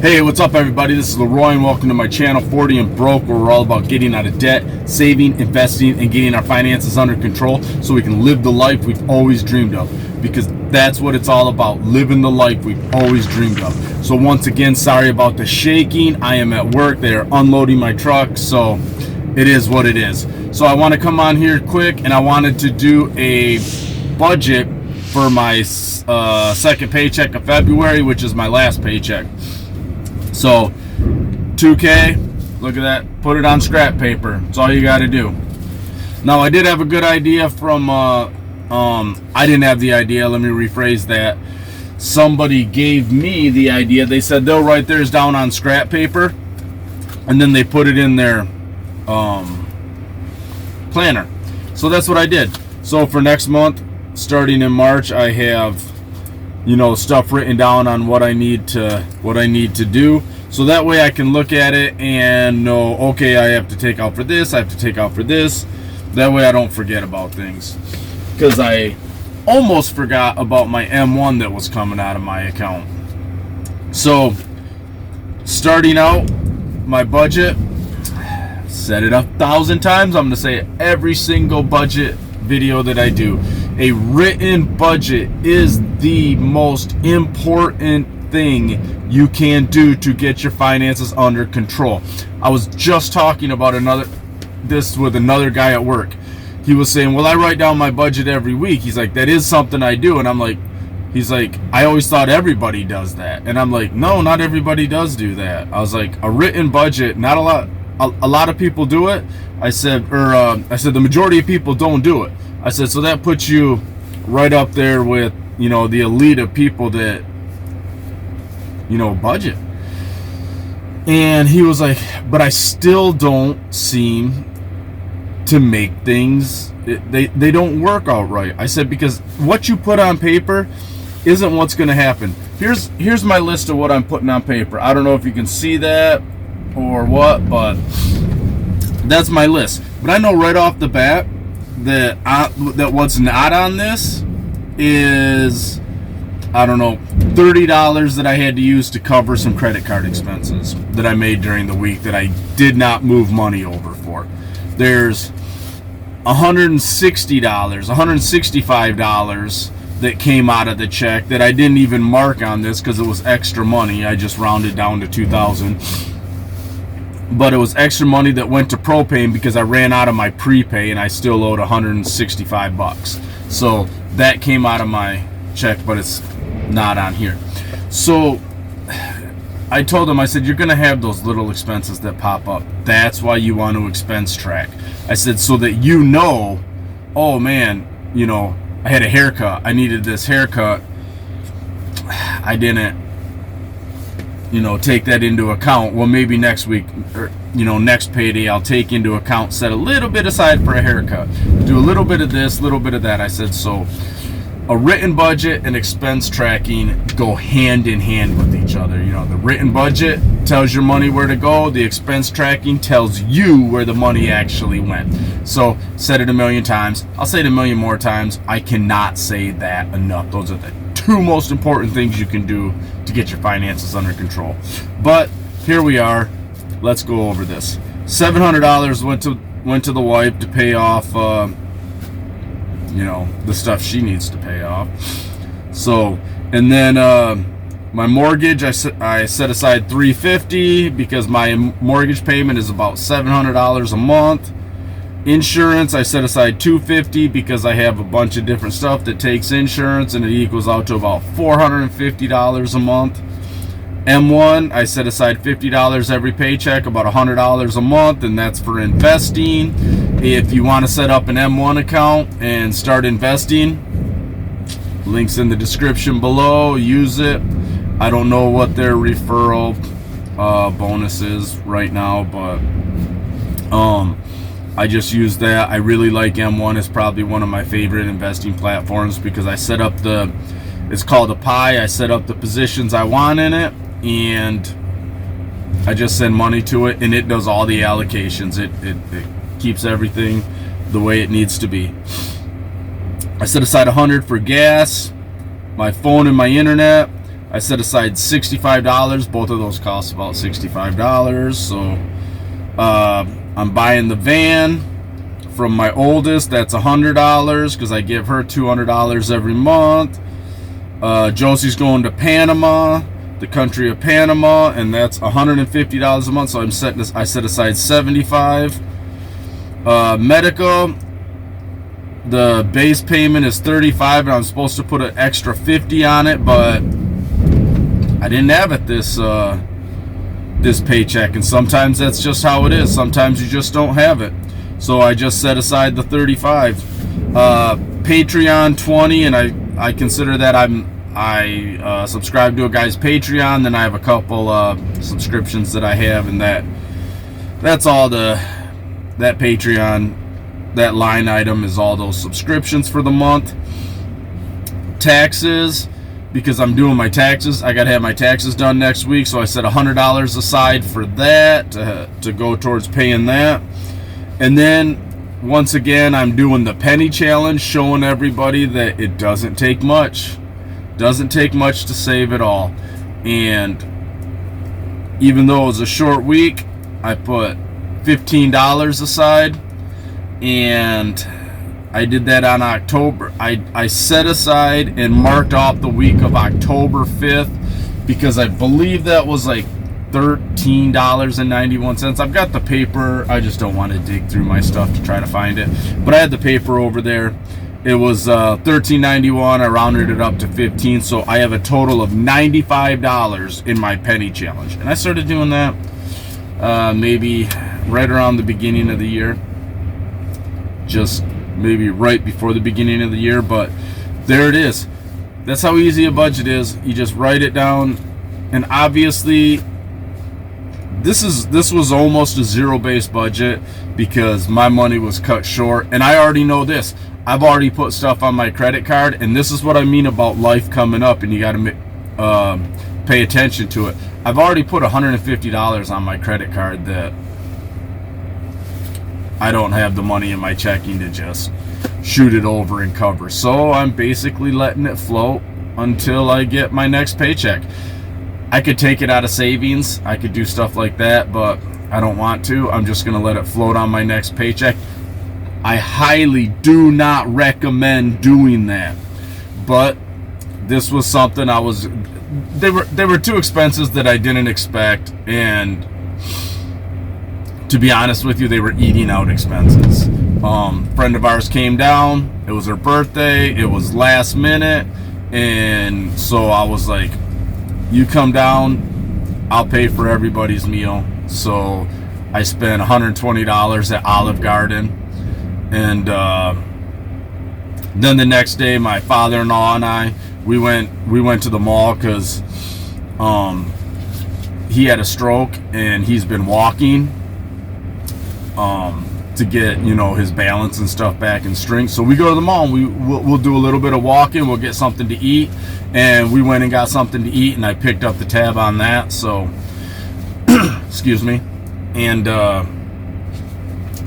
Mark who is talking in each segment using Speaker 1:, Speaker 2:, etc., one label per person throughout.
Speaker 1: Hey, what's up everybody? This is Leroy and welcome to my channel 40 and Broke, where we're all about getting out of debt, saving, investing, and getting our finances under control so we can live the life we've always dreamed of. Because that's what it's all about, living the life we've always dreamed of. So once again, sorry about the shaking. I am at work. They are unloading my truck, so it is what it is. So I want to come on here quick, and I wanted to do a budget for my second paycheck of February, which is my last paycheck. So $2K, look at that, put it on scrap paper. That's all you got to do. Now I did have a good idea from I didn't have the idea, let me rephrase that. Somebody gave me the idea. They said they'll write theirs down on scrap paper and then they put it in their planner. So that's what I did. So for next month, starting in March, I have stuff written down on what I need to do, so that way I can look at it and know, okay, I have to take out for this, I have to take out for this. That way I don't forget about things, because I almost forgot about my M1 that was coming out of my account. So starting out my budget, said it 1,000 times, I'm gonna say it every single budget video that I do. A written budget is the most important thing you can do to get your finances under control. I was just talking about this with another guy at work. He was saying, well, I write down my budget every week. He's like, that is something I do. And I'm like, he's like, I always thought everybody does that. And I'm like, no, not everybody does do that. I was like, a written budget, not a lot of people do it. I said the majority of people don't do it. I said, so that puts you right up there with, the elite of people that, budget. And he was like, but I still don't seem to make things, they don't work out right. I said, because what you put on paper isn't what's going to happen. Here's my list of what I'm putting on paper. I don't know if you can see that or what, but that's my list. But I know right off the bat that what's not on this is, I don't know, $30 that I had to use to cover some credit card expenses that I made during the week that I did not move money over for. There's $160, $165 that came out of the check that I didn't even mark on this because it was extra money. I just rounded down to $2,000. But it was extra money that went to propane because I ran out of my prepay and I still owed $165. So that came out of my check, but it's not on here. So I told him, I said, you're going to have those little expenses that pop up. That's why you want to expense track. I said, so that oh man, I had a haircut. I needed this haircut. I didn't take that into account. Well, maybe next week or next payday I'll take into account, set a little bit aside for a haircut, do a little bit of this, little bit of that. I said, so a written budget and expense tracking go hand in hand with each other. The written budget tells your money where to go, the expense tracking tells you where the money actually went. So said it a million times, I'll say it a million more times. I cannot say that enough. Those are the two most important things you can do to get your finances under control. But here we are. Let's go over this. $700 went to the wife to pay off the stuff she needs to pay off. So, and then my mortgage, I set aside $350 because my mortgage payment is about $700 a month. Insurance, I set aside $250 because I have a bunch of different stuff that takes insurance, and it equals out to about $450 a month. M1, I set aside $50 every paycheck, about $100 a month, and that's for investing. If you want to set up an M1 account and start investing, links in the description below. Use it. I don't know what their referral bonus is right now, but I just use that. I really like M1. It's probably one of my favorite investing platforms because I set up it's called a pie. I set up the positions I want in it, and I just send money to it, and it does all the allocations. It keeps everything the way it needs to be. I set aside $100 for gas, my phone and my internet. I set aside $65. Both of those cost about $65. So I'm buying the van from my oldest. That's $100 because I give her $200 every month. Josie's going to Panama, the country of Panama, and that's $150 a month. So I set aside $75. Medical, the base payment is $35, and I'm supposed to put an extra $50 on it, but I didn't have it this paycheck, and sometimes that's just how it is. Sometimes you just don't have it. So I just set aside the $35. Patreon $20, and I consider that I subscribe to a guy's Patreon. Then I have a couple subscriptions that I have, and that's all that Patreon, that line item is all those subscriptions for the month. Taxes, because I'm doing my taxes, I gotta have my taxes done next week, so I set $100 aside for that to go towards paying that. And then once again, I'm doing the penny challenge, showing everybody that it doesn't take much to save it all. And even though it was a short week, I put $15 aside, and I did that on October. I set aside and marked off the week of October 5th because I believe that was like $13.91. I've got the paper. I just don't want to dig through my stuff to try to find it, but I had the paper over there. It was $13.91. I rounded it up to $15, so I have a total of $95 in my penny challenge. And I started doing that maybe right around the beginning of the year, just maybe right before the beginning of the year, but there it is. That's how easy a budget is. You just write it down, and obviously this was almost a zero-based budget because my money was cut short, and I already know this. I've already put stuff on my credit card, and this is what I mean about life coming up, and you got to pay attention to it. I've already put $150 on my credit card that I don't have the money in my checking to just shoot it over and cover. So I'm basically letting it float until I get my next paycheck. I could take it out of savings. I could do stuff like that, but I don't want to. I'm just going to let it float on my next paycheck. I highly do not recommend doing that. But this was something they were two expenses that I didn't expect, and to be honest with you, they were eating out expenses. Friend of ours came down. It was her birthday. It was last minute, and so I was like, you come down, I'll pay for everybody's meal. So I spent $120 at Olive Garden, and then the next day my father-in-law and I we went to the mall because he had a stroke and he's been walking to get, his balance and stuff back in strength. So we go to the mall and we'll do a little bit of walking. We'll get something to eat, and we went and got something to eat, and I picked up the tab on that. So excuse me. And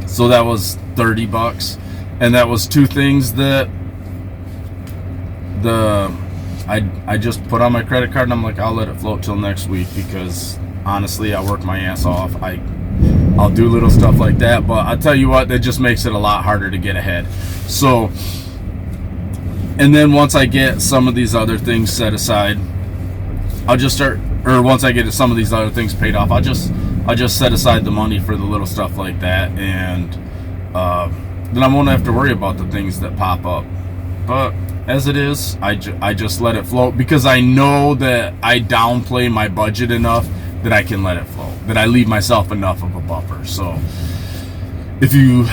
Speaker 1: so that was $30, and that was two things that I just put on my credit card, and I'm like, I'll let it float till next week because honestly I work my ass off. I'll do little stuff like that, but I'll tell you what, that just makes it a lot harder to get ahead. So, and then once I get some of these other things set aside, once I get some of these other things paid off, I'll just set aside the money for the little stuff like that, and then I won't have to worry about the things that pop up. But as it is, I just let it float because I know that I downplay my budget enough that I can let it float, that I leave myself enough of a buffer. So if you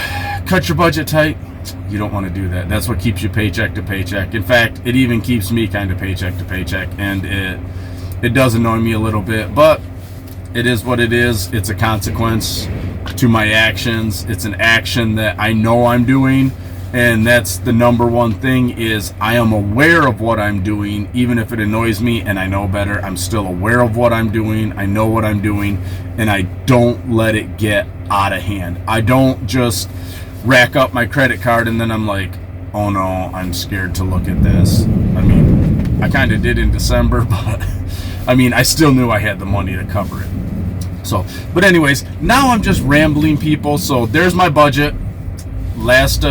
Speaker 1: cut your budget tight, you don't want to do that. That's what keeps you paycheck to paycheck. In fact, it even keeps me kind of paycheck to paycheck, and it does annoy me a little bit, but it is what it is. It's a consequence to my actions. It's an action that I know I'm doing, and that's the number one thing, is I am aware of what I'm doing. Even if it annoys me and I know better, I'm still aware of what I'm doing. I know what I'm doing, and I don't let it get out of hand. I don't just rack up my credit card and then I'm like, oh no, I'm scared to look at this. I mean, I kind of did in December, but I mean, I still knew I had the money to cover it. So, but anyways, now I'm just rambling, people. So there's my budget. Last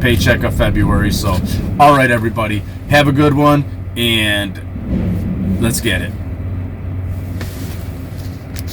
Speaker 1: paycheck of February. So, all right, everybody, have a good one, and let's get it.